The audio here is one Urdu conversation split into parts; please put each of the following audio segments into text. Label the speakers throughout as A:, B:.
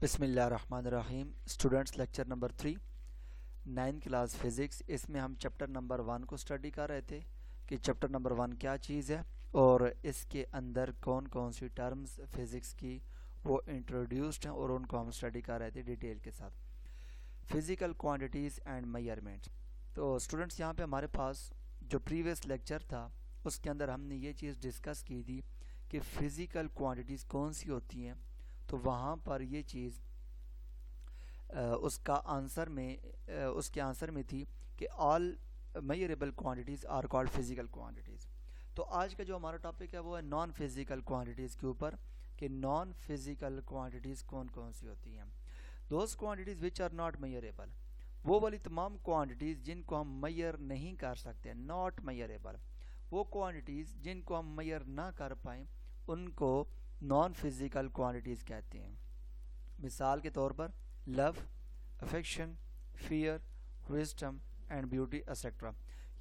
A: بسم اللہ الرحمن الرحیم students lecture number 3 9 class physics. اس میں ہم چیپٹر نمبر 1 کو اسٹڈی کر رہے تھے کہ چیپٹر نمبر 1 کیا چیز ہے اور اس کے اندر کون کون سی ٹرمز فزکس کی وہ انٹروڈیوسڈ ہیں اور ان کو ہم اسٹڈی کر رہے تھے ڈیٹیل کے ساتھ. Physical quantities and measurements. تو اسٹوڈنٹس یہاں پہ ہمارے پاس جو پریویس لیکچر تھا اس کے اندر ہم نے یہ چیز ڈسکس کی تھی کہ فزیکل کوانٹیٹیز کون سی ہوتی ہیں. تو وہاں پر یہ چیز اس کے آنسر میں تھی کہ all measurable quantities are called physical quantities. تو آج کا جو ہمارا ٹاپک ہے وہ ہے نان فزیکل کوانٹیٹیز کے اوپر کہ نان فزیکل کوانٹیٹیز کون کون سی ہوتی ہیں. Those quantities which are not measurable, وہ والی تمام کوانٹیٹیز جن کو ہم میئر نہیں کر سکتے, ناٹ میئریبل, وہ کوانٹیٹیز جن کو ہم میئر نہ کر پائیں ان کو نان فزیکل کوانٹیٹیز کہتے ہیں. مثال کے طور پر love, affection, fear, wisdom and beauty etcetera.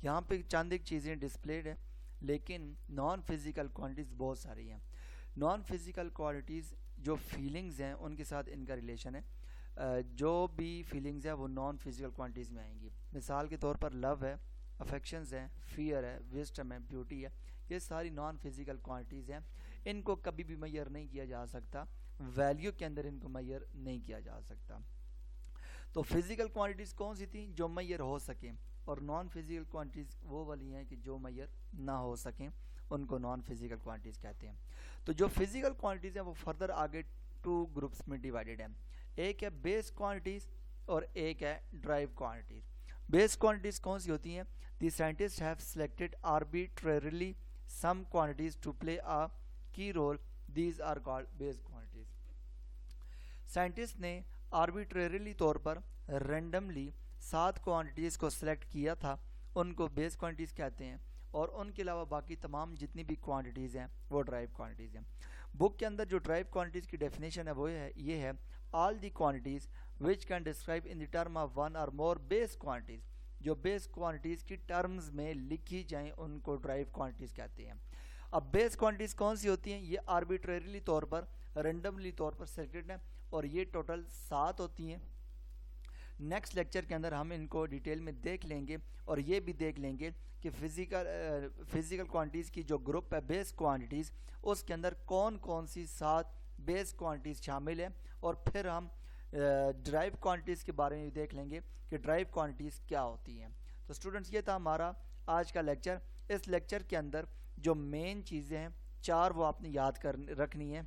A: یہاں پہ چند ایک چیزیں ڈسپلیڈ ہیں لیکن نان فزیکل کوانٹیٹیز بہت ساری ہیں. نان فزیکل کوانٹیٹیز جو فیلنگز ہیں ان کے ساتھ ان کا ریلیشن ہے. جو بھی فیلنگز ہیں وہ نان فزیکل کوانٹیٹیز میں آئیں گی. مثال کے طور پر لو ہے, افیکشنز ہیں, فیئر ہے, وزڈم ہے, بیوٹی ہے. یہ ساری نان فزیکل کوانٹیٹیز ہیں. ان کو کبھی بھی میئر نہیں کیا جا سکتا, ویلیو کے اندر ان کو میئر نہیں کیا جا سکتا. تو فزیکل کوانٹیٹیز کون سی تھیں جو میئر ہو سکیں, اور نان فزیکل کوانٹیٹیز وہ والی ہیں کہ جو میئر نہ ہو سکیں, ان کو نان فزیکل کوانٹیٹیز کہتے ہیں. تو جو فزیکل کوانٹیٹیز ہیں وہ فردر آگے 2 گروپس میں ڈیوائیڈڈ ہیں. ایک ہے بیس کوانٹیٹیز اور ایک ہے ڈرائیو کوانٹیٹیز. بیس کوانٹیٹیز کون سی ہوتی ہیں؟ The scientist have selected arbitrarily some quantities to play a key role, these are called base quantities. Scientist نے آربیٹریریلی طور پر رینڈملی 7 کوانٹیٹیز کو سلیکٹ کیا تھا, ان کو بیس کوانٹیٹیز کہتے ہیں, اور ان کے علاوہ باقی تمام جتنی بھی کوانٹیٹیز ہیں وہ ڈرائیو کوانٹیٹیز ہیں. بک کے اندر جو ڈرائیو کوانٹیٹیز کی ڈیفینیشن ہے وہ یہ ہے all the quantities which can describe in the term of one or more base quantities. جو بیس کوانٹیٹیز کی ٹرمز میں لکھی جائیں ان کو ڈرائیو کوانٹیٹیز کہتے ہیں. اب بیس کوانٹیٹیز کون سی ہوتی ہیں؟ یہ آربیٹریریلی طور پر رینڈملی طور پر سلیکٹڈ ہیں اور یہ ٹوٹل 7 ہوتی ہیں. نیکسٹ لیکچر کے اندر ہم ان کو ڈیٹیل میں دیکھ لیں گے اور یہ بھی دیکھ لیں گے کہ فزیکل کوانٹیٹیز کی جو گروپ ہے بیس کوانٹیٹیز, اس کے اندر کون کون سی 7 بیس کوانٹیٹیز شامل ہیں, اور پھر ہم ڈرائیو کوانٹیٹیز کے بارے میں بھی دیکھ لیں گے کہ ڈرائیو کوانٹیٹیز کیا ہوتی ہیں. تو اسٹوڈنٹس یہ تھا ہمارا آج کا لیکچر. اس لیکچر کے اندر جو مین چیزیں ہیں 4 وہ آپ نے یاد رکھنی ہیں.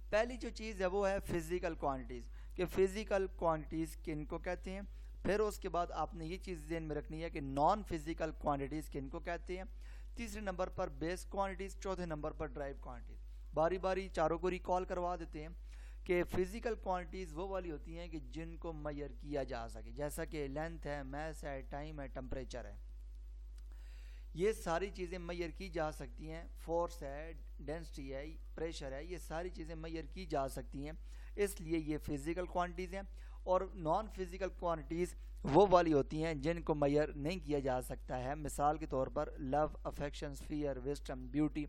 A: پہلی جو چیز ہے وہ ہے فزیکل کوانٹیٹیز, کہ فزیکل کوانٹیٹیز کن کو کہتے ہیں. پھر اس کے بعد آپ نے یہ چیز ذہن میں رکھنی ہے کہ نان فزیکل کوانٹیٹیز کن کو کہتے ہیں. تیسرے نمبر پر بیس کوانٹیٹیز, چوتھے نمبر پر ڈرائیو کوانٹیٹیز. باری باری چاروں کو ریکال کروا دیتے ہیں کہ فزیکل کوانٹیٹیز وہ والی ہوتی ہیں کہ جن کو میئر کیا جا سکے, جیسا کہ لینتھ ہے, میس ہے, ٹائم ہے, ٹمپریچر ہے. یہ ساری چیزیں میئر کی جا سکتی ہیں. فورس ہے, ڈینسٹی ہے, پریشر ہے, یہ ساری چیزیں میئر کی جا سکتی ہیں, اس لیے یہ فزیکل کوانٹیٹیز ہیں. اور نان فزیکل کوانٹیٹیز وہ والی ہوتی ہیں جن کو میئر نہیں کیا جا سکتا ہے. مثال کے طور پر لو, افیکشنز, فیئر, وزڈم, بیوٹی,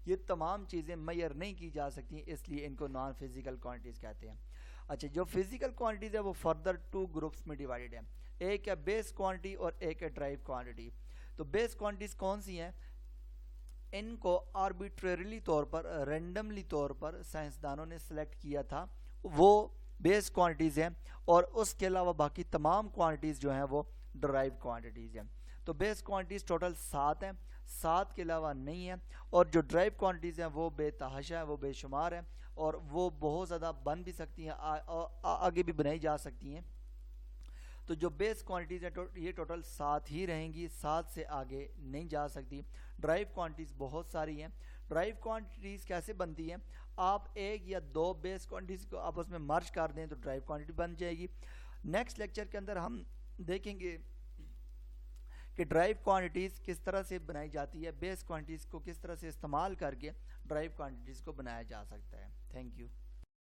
A: یہ تمام چیزیں میئر نہیں کی جا سکتی ہیں, اس لیے ان کو نان فزیکل کوانٹیٹیز کہتے ہیں. اچھا, جو فزیکل کوانٹیٹیز ہے وہ فردر 2 گروپس میں ڈیوائیڈڈ ہیں. ایک ہے بیس کوانٹیٹی اور ایک ہے ڈرائیو کوانٹیٹی. تو بیس کوانٹیٹیز کون سی ہیں؟ ان کو آربیٹریریلی طور پر رینڈملی طور پر سائنسدانوں نے سلیکٹ کیا تھا, وہ بیس کوانٹیٹیز ہیں, اور اس کے علاوہ باقی تمام کوانٹیٹیز جو ہیں وہ ڈرائیو کوانٹیٹیز ہیں. تو بیس کوانٹیٹیز ٹوٹل 7 ہیں, 7 کے علاوہ نہیں ہیں. اور جو ڈرائیو کوانٹیٹیز ہیں وہ بے تحاشا ہیں, وہ بے شمار ہیں, اور وہ بہت زیادہ بن بھی سکتی ہیں, آگے بھی بنائی جا سکتی ہیں. تو جو بیس کوانٹیٹیز ہیں یہ ٹوٹل 7 ہی رہیں گی, 7 سے آگے نہیں جا سکتی. ڈرائیو کوانٹیٹیز بہت ساری ہیں. ڈرائیو کوانٹیٹیز کیسے بنتی ہیں؟ آپ 1 یا 2 بیس کوانٹیٹیز کو آپس میں مرج کر دیں تو ڈرائیو کوانٹیٹی بن جائے گی. نیکسٹ لیکچر کے اندر ہم دیکھیں گے کہ ڈرائیو کوانٹیٹیز کس طرح سے بنائی جاتی ہے, بیس کوانٹیٹیز کو کس طرح سے استعمال کر کے ڈرائیو کوانٹیٹیز کو بنایا جا سکتا ہے. Thank you.